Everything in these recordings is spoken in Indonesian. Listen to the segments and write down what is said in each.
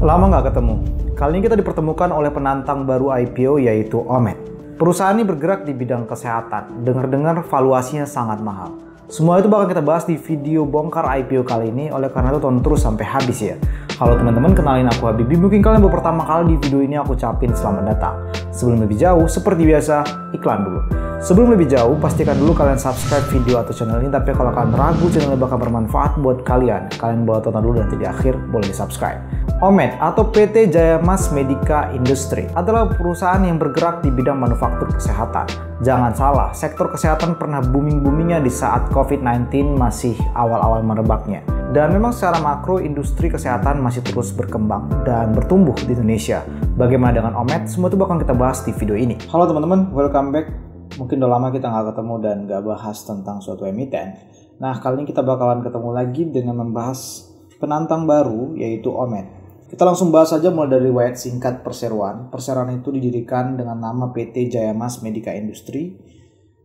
Lama nggak ketemu. Kali ini kita dipertemukan oleh penantang baru IPO yaitu Omed. Perusahaan ini bergerak di bidang kesehatan. Dengar-dengar valuasinya sangat mahal. Semua itu bakal kita bahas di video bongkar IPO kali ini. Oleh karena itu tonton terus sampai habis ya. Kalau teman-teman kenalin aku Habibie, mungkin kalian baru pertama kali di video ini aku ucapin selamat datang. Sebelum lebih jauh, seperti biasa, iklan dulu. Sebelum lebih jauh, pastikan dulu kalian subscribe video atau channel ini. Tapi kalau kalian ragu channelnya bakal bermanfaat buat kalian boleh tonton dulu, nanti di akhir boleh di subscribe. Omed atau PT Jaya Mas Medica Industry adalah perusahaan yang bergerak di bidang manufaktur kesehatan. Jangan salah, sektor kesehatan pernah booming-boomingnya di saat COVID-19 masih awal-awal merebaknya. Dan memang secara makro industri kesehatan masih terus berkembang dan bertumbuh di Indonesia. Bagaimana dengan Omed? Semua itu bakal kita bahas di video ini. Halo teman-teman, welcome back. Mungkin udah lama kita nggak ketemu dan nggak bahas tentang suatu emiten. Nah, kali ini kita bakalan ketemu lagi dengan membahas penantang baru yaitu Omed. Kita langsung bahas saja mulai dari riwayat singkat perseroan. Perseroan itu didirikan dengan nama PT Jaya Mas Medica Industry.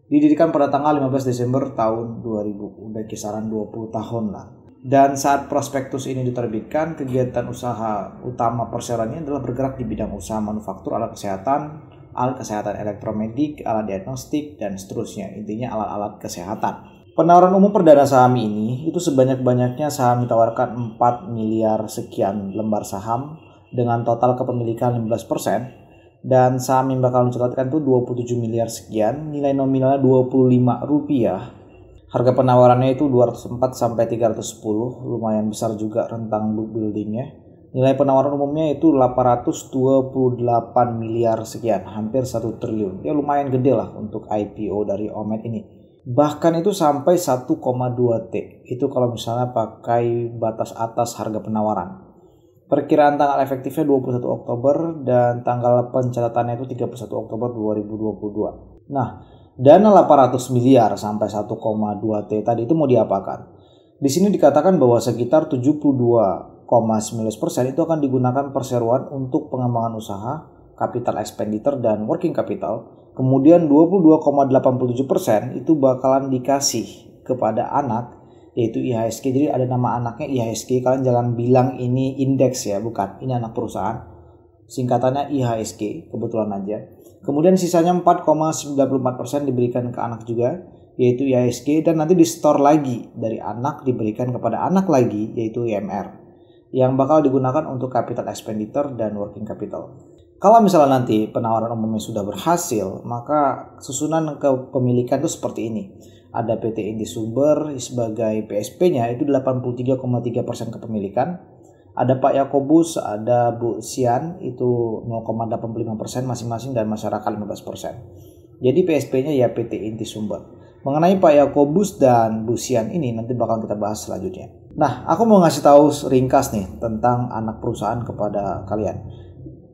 Didirikan pada tanggal 15 Desember tahun 2000, udah kisaran 20 tahun lah. Dan saat prospektus ini diterbitkan, kegiatan usaha utama perseroan ini adalah bergerak di bidang usaha manufaktur alat kesehatan elektromedik, alat diagnostik, dan seterusnya. Intinya alat-alat kesehatan. Penawaran umum perdana saham ini itu sebanyak-banyaknya saham ditawarkan 4 miliar sekian lembar saham dengan total kepemilikan 15%, dan saham yang bakal mencatatkan itu 27 miliar sekian, nilai nominalnya Rp25. Harga penawarannya itu 204 sampai 310, lumayan besar juga rentang book buildingnya. Nilai penawaran umumnya itu 828 miliar sekian, hampir 1 triliun. Ya lumayan gede lah untuk IPO dari Omed ini. Bahkan itu sampai 1,2 T. Itu kalau misalnya pakai batas atas harga penawaran. Perkiraan tanggal efektifnya 21 Oktober dan tanggal pencatatannya itu 31 Oktober 2022. Nah, dana 800 miliar sampai 1,2 T tadi itu mau diapakan? Di sini dikatakan bahwa sekitar 72,9% itu akan digunakan perseroan untuk pengembangan usaha, capital expenditure, dan working capital. Kemudian 22,87% itu bakalan dikasih kepada anak, yaitu IHSG. Jadi ada nama anaknya IHSG. Kalian jangan bilang ini indeks ya, bukan. Ini anak perusahaan. Singkatannya IHSG, kebetulan aja. Kemudian sisanya 4,94% diberikan ke anak juga, yaitu IHSG. Dan nanti di store lagi, dari anak diberikan kepada anak lagi, yaitu IMR. Yang bakal digunakan untuk capital expenditure dan working capital. Kalau misalnya nanti penawaran umumnya sudah berhasil, maka susunan kepemilikan itu seperti ini. Ada PT Inti Sumber sebagai PSP-nya itu 83,3% kepemilikan. Ada Pak Yakobus, ada Bu Sian itu 0,85% masing-masing, dan masyarakat 15%. Jadi PSP-nya ya PT Inti Sumber. Mengenai Pak Yakobus dan Bu Sian ini nanti bakal kita bahas selanjutnya. Nah, aku mau ngasih tahu ringkas nih tentang anak perusahaan kepada kalian.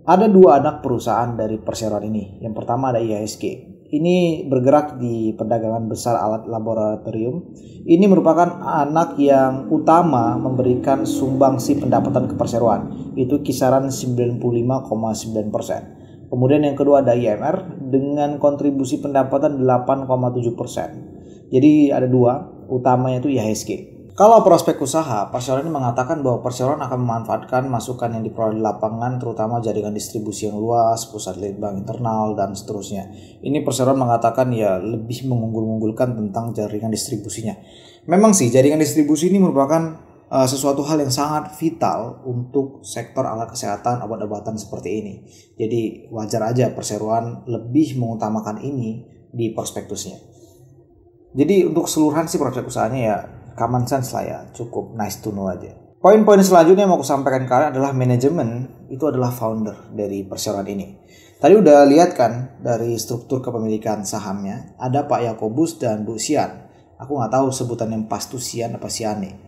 Ada 2 anak perusahaan dari perseroan ini. Yang pertama ada IHSG. Ini bergerak di perdagangan besar alat laboratorium. Ini merupakan anak yang utama memberikan sumbangsi pendapatan ke perseroan. Itu kisaran 95,9%. Kemudian yang kedua ada IMR dengan kontribusi pendapatan 8,7%. Jadi ada 2, utamanya itu IHSG. Kalau prospek usaha, perseroan ini mengatakan bahwa perseroan akan memanfaatkan masukan yang diperoleh di lapangan, terutama jaringan distribusi yang luas, pusat litbang internal, dan seterusnya. Ini perseroan mengatakan ya lebih mengunggul-unggulkan tentang jaringan distribusinya. Memang sih, jaringan distribusi ini merupakan sesuatu hal yang sangat vital untuk sektor alat kesehatan, obat-obatan seperti ini. Jadi wajar aja perseroan lebih mengutamakan ini di prospektusnya. Jadi untuk keseluruhan sih prospek usahanya ya common sense lah ya, cukup nice to know aja. Poin-poin selanjutnya yang mau aku sampaikan ke kalian adalah manajemen itu adalah founder dari perseroan ini. Tadi udah lihat kan dari struktur kepemilikan sahamnya, ada Pak Yakobus dan Bu Sian. Aku nggak tahu sebutan yang pas tuh Sian apa Siane.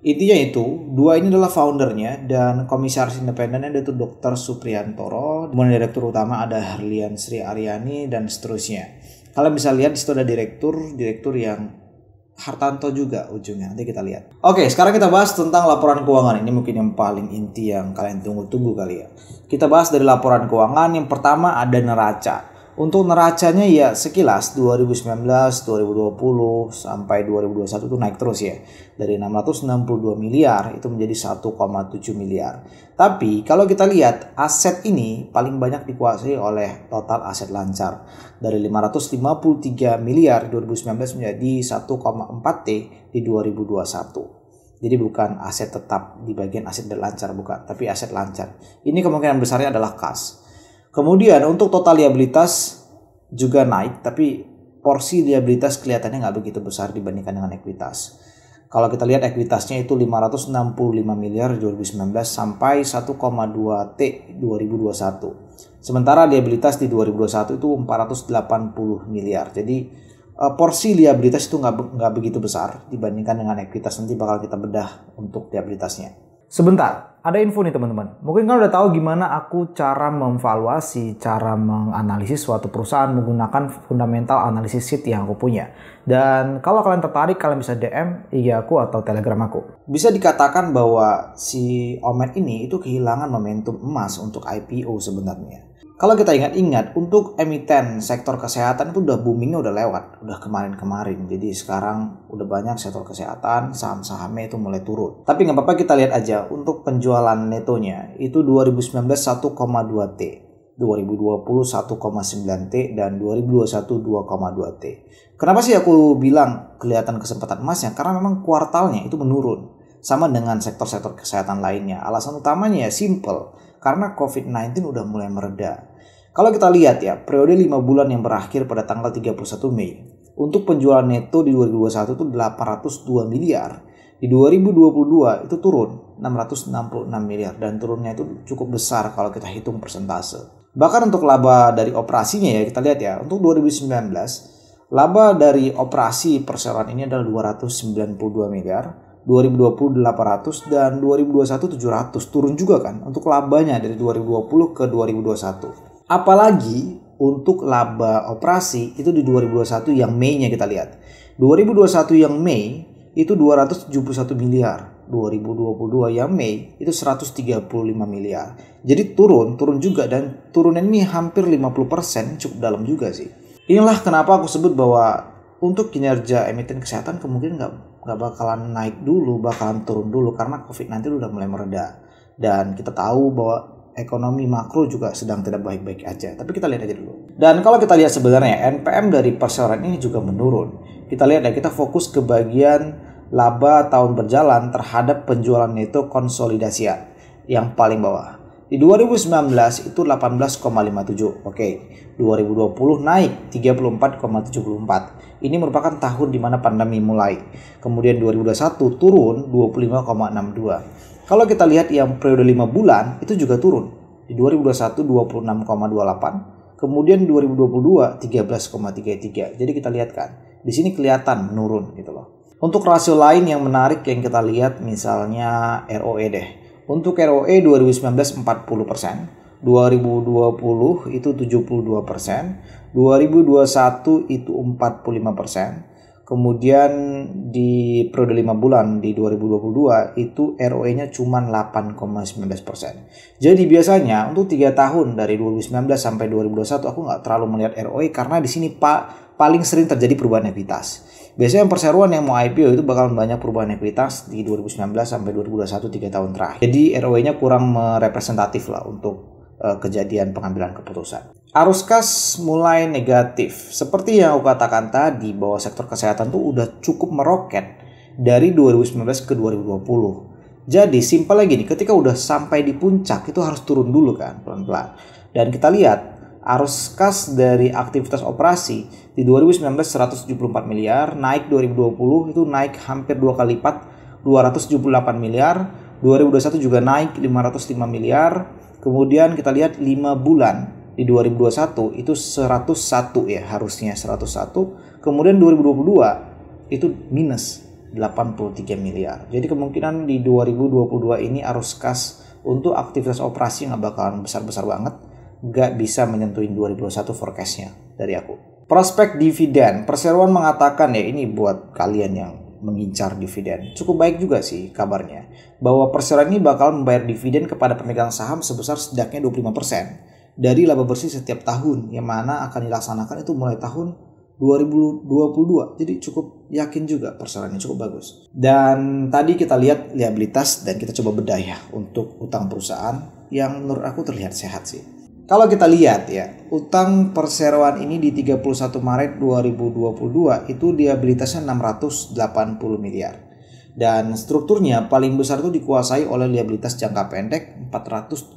Intinya itu, 2 ini adalah foundernya, dan komisaris independennya itu Dr. Supriyantoro. Kemudian direktur utama ada Herlian Sri Aryani dan seterusnya. Kalian bisa lihat di situ ada direktur yang Hartanto juga ujungnya, nanti kita lihat. Oke, sekarang kita bahas tentang laporan keuangan. Ini mungkin yang paling inti yang kalian tunggu-tunggu kali ya. Kita bahas dari laporan keuangan. Yang pertama ada neraca. Untuk neracanya ya sekilas 2019, 2020 sampai 2021 itu naik terus ya. Dari 662 miliar itu menjadi 1,7 miliar. Tapi kalau kita lihat aset ini paling banyak dikuasai oleh total aset lancar. Dari 553 miliar 2019 menjadi 1,4 T di 2021. Jadi bukan aset tetap di bagian aset lancar, bukan, tapi aset lancar. Ini kemungkinan besarnya adalah kas. Kemudian untuk total liabilitas juga naik, tapi porsi liabilitas kelihatannya nggak begitu besar dibandingkan dengan ekuitas. Kalau kita lihat ekuitasnya itu 565 miliar 2019 sampai 1,2 T 2021. Sementara liabilitas di 2021 itu 480 miliar. Jadi porsi liabilitas itu nggak begitu besar dibandingkan dengan ekuitas. Nanti bakal kita bedah untuk liabilitasnya. Sebentar, ada info nih teman-teman. Mungkin kalian udah tahu gimana aku cara memvaluasi, cara menganalisis suatu perusahaan menggunakan fundamental analisis sheet yang aku punya. Dan kalau kalian tertarik, kalian bisa DM IG aku atau Telegram aku. Bisa dikatakan bahwa si Omet ini itu kehilangan momentum emas untuk IPO sebenarnya. Kalau kita ingat-ingat, untuk emiten sektor kesehatan itu udah boomingnya udah lewat, udah kemarin-kemarin. Jadi sekarang udah banyak sektor kesehatan, saham-sahamnya itu mulai turun. Tapi nggak apa-apa, kita lihat aja untuk penjualan netonya itu 2019 1,2 T, 2020 1,9 T, dan 2021 2,2 T. Kenapa sih aku bilang kelihatan kesempatan emasnya? Karena memang kuartalnya itu menurun, sama dengan sektor-sektor kesehatan lainnya. Alasan utamanya ya simple, karena COVID-19 udah mulai mereda. Kalau kita lihat ya, periode 5 bulan yang berakhir pada tanggal 31 Mei, untuk penjualan neto di 2021 itu 802 miliar. Di 2022 itu turun 666 miliar dan turunnya itu cukup besar kalau kita hitung persentase. Bahkan untuk laba dari operasinya ya, kita lihat ya, untuk 2019 laba dari operasi perseroan ini adalah 292 miliar. 2020 800 dan 2021 700, turun juga kan untuk labanya dari 2020 ke 2021. Apalagi untuk laba operasi itu di 2021 yang Mei-nya kita lihat. 2021 yang Mei itu 271 miliar. 2022 yang Mei itu 135 miliar. Jadi turun juga, dan turunnya ini hampir 50%, cukup dalam juga sih. Inilah kenapa aku sebut bahwa untuk kinerja emiten kesehatan kemungkinan nggak bakalan naik dulu, bakalan turun dulu karena COVID-19 udah mulai mereda. Dan kita tahu bahwa ekonomi makro juga sedang tidak baik-baik aja. Tapi kita lihat aja dulu. Dan kalau kita lihat sebenarnya NPM dari perseroan ini juga menurun. Kita lihat ya, kita fokus ke bagian laba tahun berjalan terhadap penjualan neto konsolidasian yang paling bawah. Di 2019 itu 18,57. Oke. 2020 naik 34,74. Ini merupakan tahun di mana pandemi mulai. Kemudian 2021 turun 25,62. Kalau kita lihat yang periode 5 bulan itu juga turun. Di 2021 26,28. Kemudian 2022 13,33. Jadi kita lihat kan, di sini kelihatan menurun gitu loh. Untuk rasio lain yang menarik yang kita lihat misalnya ROE deh. Untuk ROE 2019 40%. 2020 itu 72%, 2021 itu 45%, kemudian di periode 5 bulan di 2022 itu ROE-nya cuma 8,19%. Jadi biasanya untuk 3 tahun dari 2019 sampai 2021 aku nggak terlalu melihat ROE karena di sini paling sering terjadi perubahan ekuitas. Biasanya perseroan yang mau IPO itu bakal banyak perubahan ekuitas di 2019 sampai 2021 3 tahun terakhir. Jadi ROE-nya kurang merepresentatif lah untuk kejadian pengambilan keputusan. Arus kas mulai negatif. Seperti yang aku katakan tadi bahwa sektor kesehatan tuh udah cukup meroket dari 2019 ke 2020. Jadi simpel lagi nih, ketika udah sampai di puncak itu harus turun dulu kan pelan-pelan. Dan kita lihat arus kas dari aktivitas operasi di 2019 174 miliar, naik 2020 itu naik hampir 2 kali lipat 278 miliar, 2021 juga naik 505 miliar. Kemudian kita lihat 5 bulan di 2021 itu 101 ya, harusnya 101. Kemudian 2022 itu minus 83 miliar. Jadi kemungkinan di 2022 ini arus kas untuk aktivitas operasi nggak bakalan besar-besar banget. Nggak bisa menyentuhin 2021 forecastnya dari aku. Prospek dividen. Perseroan mengatakan ya, ini buat kalian yang mengincar dividen. Cukup baik juga sih kabarnya. Bahwa perseroan ini bakal membayar dividen kepada pemegang saham sebesar setidaknya 25% dari laba bersih setiap tahun yang mana akan dilaksanakan itu mulai tahun 2022. Jadi cukup yakin juga perseroan ini cukup bagus. Dan tadi kita lihat liabilitas dan kita coba bedah ya untuk utang perusahaan yang menurut aku terlihat sehat sih. Kalau kita lihat ya, utang perseroan ini di 31 Maret 2022 itu liabilitasnya 680 miliar. Dan strukturnya paling besar itu dikuasai oleh liabilitas jangka pendek 475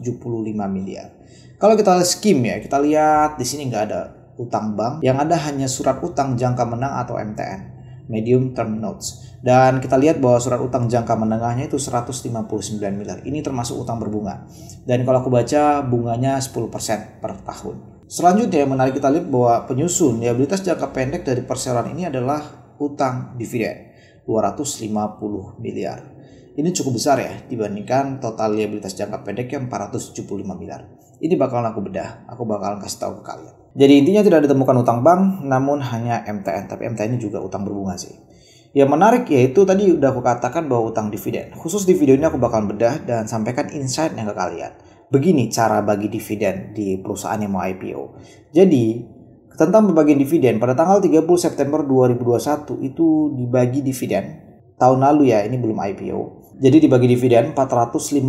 miliar. Kalau kita skim ya, kita lihat di sini nggak ada utang bank, yang ada hanya surat utang jangka menang atau MTN, medium term notes. Dan kita lihat bahwa surat utang jangka menengahnya itu 159 miliar. Ini termasuk utang berbunga. Dan kalau aku baca bunganya 10% per tahun. Selanjutnya yang menarik kita lihat bahwa penyusun liabilitas jangka pendek dari perseroan ini adalah utang dividen 250 miliar. Ini cukup besar ya dibandingkan total liabilitas jangka pendek yang 475 miliar. Ini bakalan aku bedah, aku bakalan kasih tahu ke kalian. Jadi intinya tidak ditemukan utang bank, namun hanya MTN. Tapi MTN ini juga utang berbunga sih. Yang menarik yaitu tadi udah aku katakan bahwa utang dividen. Khusus di video ini aku bakalan bedah dan sampaikan insight-nya ke kalian. Begini cara bagi dividen di perusahaan yang mau IPO. Jadi tentang pembagian dividen pada tanggal 30 September 2021 itu dibagi dividen. Tahun lalu ya, ini belum IPO. Jadi dibagi dividen 455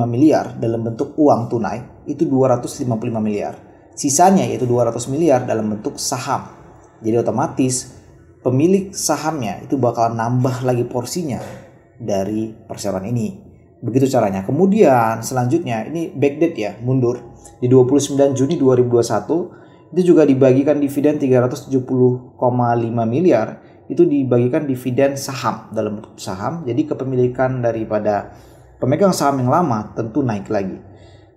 miliar dalam bentuk uang tunai, itu 255 miliar. Sisanya yaitu 200 miliar dalam bentuk saham. Jadi otomatis pemilik sahamnya itu bakal nambah lagi porsinya dari perseroan ini. Begitu caranya. Kemudian selanjutnya ini backdate ya, mundur. Di 29 Juni 2021 itu juga dibagikan dividen 370,5 miliar. Itu dibagikan dividen saham dalam bentuk saham. Jadi kepemilikan daripada pemegang saham yang lama tentu naik lagi.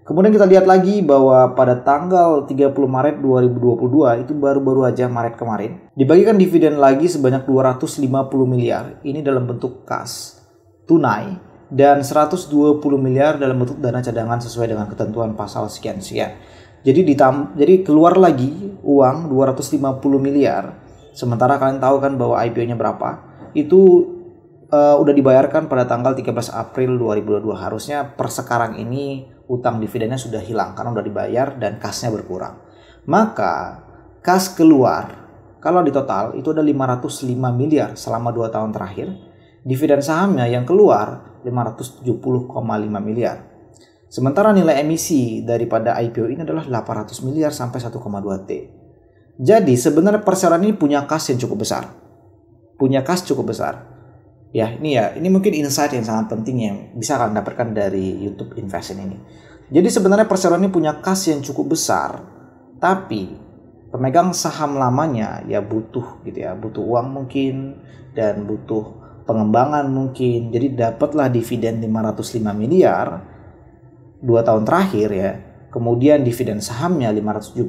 Kemudian kita lihat lagi bahwa pada tanggal 30 Maret 2022 itu baru-baru aja Maret kemarin dibagikan dividen lagi sebanyak 250 miliar. Ini dalam bentuk kas tunai dan 120 miliar dalam bentuk dana cadangan sesuai dengan ketentuan pasal sekian-sekian. Jadi keluar lagi uang 250 miliar. Sementara kalian tahu kan bahwa IPO-nya berapa? Itu udah dibayarkan pada tanggal 13 April 2022. Harusnya per sekarang ini utang dividennya sudah hilang karena udah dibayar dan kasnya berkurang. Maka kas keluar kalau di total itu ada 505 miliar selama 2 tahun terakhir. Dividen sahamnya yang keluar 570,5 miliar. Sementara nilai emisi daripada IPO ini adalah 800 miliar sampai 1,2 T. Jadi sebenarnya perseroan ini punya kas yang cukup besar. Punya kas cukup besar. Ya, ini mungkin insight yang sangat penting yang bisa kalian dapatkan dari YouTube Investing ini. Jadi sebenarnya perseroan ini punya kas yang cukup besar, tapi pemegang saham lamanya ya butuh gitu ya, butuh uang mungkin dan butuh pengembangan mungkin. Jadi dapatlah dividen 505 miliar 2 tahun terakhir ya. Kemudian dividen sahamnya 570,5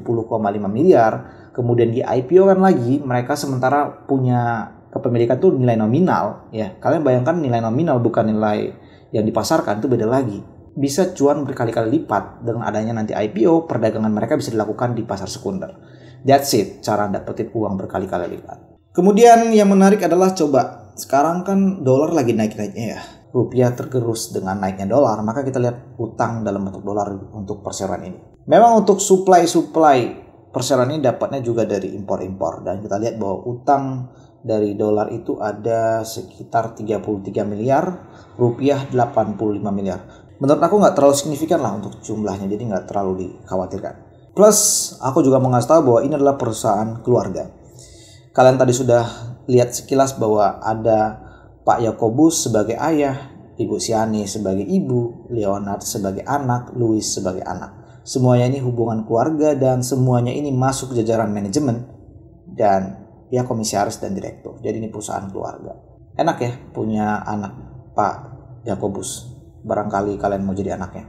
miliar. Kemudian di IPO kan lagi mereka sementara punya kepemilikan tuh nilai nominal ya. Kalian bayangkan nilai nominal bukan nilai yang dipasarkan, itu beda lagi. Bisa cuan berkali-kali lipat dengan adanya nanti IPO, perdagangan mereka bisa dilakukan di pasar sekunder. That's it, cara dapetin uang berkali-kali lipat. Kemudian yang menarik adalah coba sekarang kan dolar lagi naik-naiknya ya. Rupiah tergerus dengan naiknya dolar, maka kita lihat utang dalam bentuk dolar untuk perseroan ini. Memang untuk supply perseroan ini dapatnya juga dari impor-impor, dan kita lihat bahwa utang dari dolar itu ada sekitar 33 miliar, rupiah 85 miliar. Menurut aku nggak terlalu signifikan lah untuk jumlahnya, jadi nggak terlalu dikhawatirkan. Plus aku juga mengasih tahu bahwa ini adalah perusahaan keluarga. Kalian tadi sudah lihat sekilas bahwa ada Pak Yakobus sebagai ayah, Ibu Siani sebagai ibu, Leonard sebagai anak, Louis sebagai anak. Semuanya ini hubungan keluarga dan semuanya ini masuk jajaran manajemen dan ya komisaris dan direktur. Jadi ini perusahaan keluarga. Enak ya punya anak Pak Yakobus. Barangkali kalian mau jadi anaknya.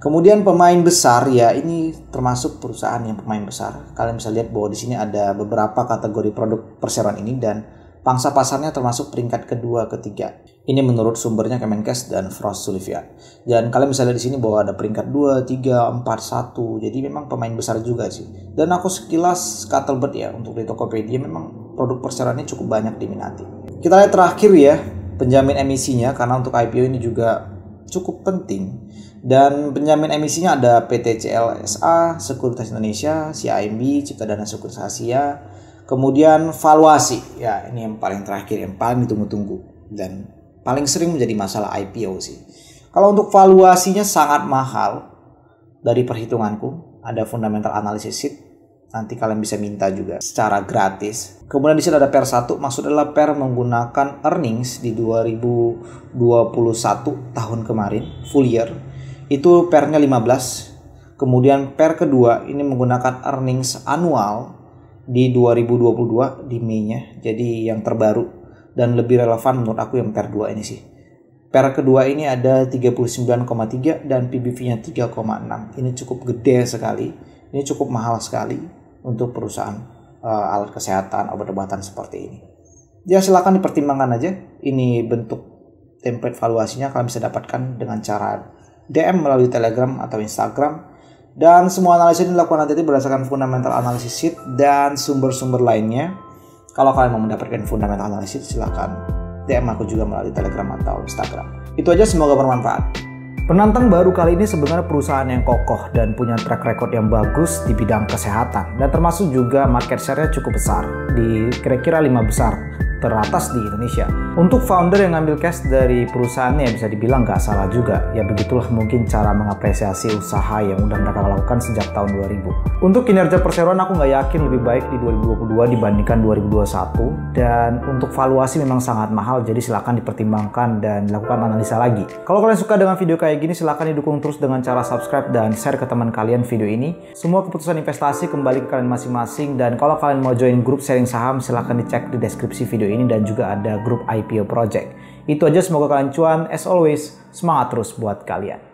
Kemudian pemain besar ya, ini termasuk perusahaan yang pemain besar. Kalian bisa lihat bahwa di sini ada beberapa kategori produk perseroan ini dan pangsa pasarnya termasuk peringkat kedua, ketiga. Ini menurut sumbernya Kemenkes dan Frost Sullivan. Dan kalian bisa lihat di sini bahwa ada peringkat 2, 3, 4, 1. Jadi memang pemain besar juga sih. Dan aku sekilas scuttlebutt ya untuk di Tokopedia memang produk perseroan ini cukup banyak diminati. Kita lihat terakhir ya, penjamin emisinya karena untuk IPO ini juga cukup penting. Dan penjamin emisinya ada PT CLSA, Sekuritas Indonesia, CIMB, Cipta Dana Sekuritas Asia. Kemudian valuasi, ya ini yang paling terakhir, yang paling ditunggu-tunggu dan paling sering menjadi masalah IPO sih. Kalau untuk valuasinya sangat mahal dari perhitunganku, ada fundamental analysis sheet. Nanti kalian bisa minta juga secara gratis. Kemudian di sini ada PER 1, maksud adalah PER menggunakan earnings di 2021 tahun kemarin, full year. Itu PER-nya 15. Kemudian PER kedua ini menggunakan earnings annual di 2022 di Mei-nya. Jadi yang terbaru dan lebih relevan menurut aku yang PER 2 ini sih. PER kedua ini ada 39,3 dan PBV-nya 3,6. Ini cukup gede sekali. Ini cukup mahal sekali untuk perusahaan alat kesehatan, obat-obatan seperti ini. Ya silakan dipertimbangkan aja. Ini bentuk template valuasinya kalian bisa dapatkan dengan cara DM melalui Telegram atau Instagram. Dan semua analisis ini dilakukan nanti berdasarkan fundamental analysis sheet dan sumber-sumber lainnya. Kalau kalian mau mendapatkan fundamental analysis, silakan DM aku juga melalui Telegram atau Instagram. Itu aja, semoga bermanfaat. Penantang baru kali ini sebenarnya perusahaan yang kokoh dan punya track record yang bagus di bidang kesehatan. Dan termasuk juga market share-nya cukup besar, di kira-kira 5 besar teratas di Indonesia. Untuk founder yang ngambil cash dari perusahaannya bisa dibilang nggak salah juga. Ya begitulah mungkin cara mengapresiasi usaha yang udah mereka lakukan sejak tahun 2000. Untuk kinerja perseroan aku nggak yakin lebih baik di 2022 dibandingkan 2021. Dan untuk valuasi memang sangat mahal, jadi silakan dipertimbangkan dan lakukan analisa lagi. Kalau kalian suka dengan video kayak gini, silakan didukung terus dengan cara subscribe dan share ke teman kalian video ini. Semua keputusan investasi kembali ke kalian masing-masing. Dan kalau kalian mau join grup sharing saham, silakan dicek di deskripsi video ini dan juga ada grup IPO Project. Itu aja, semoga kalian cuan. As always, semangat terus buat kalian.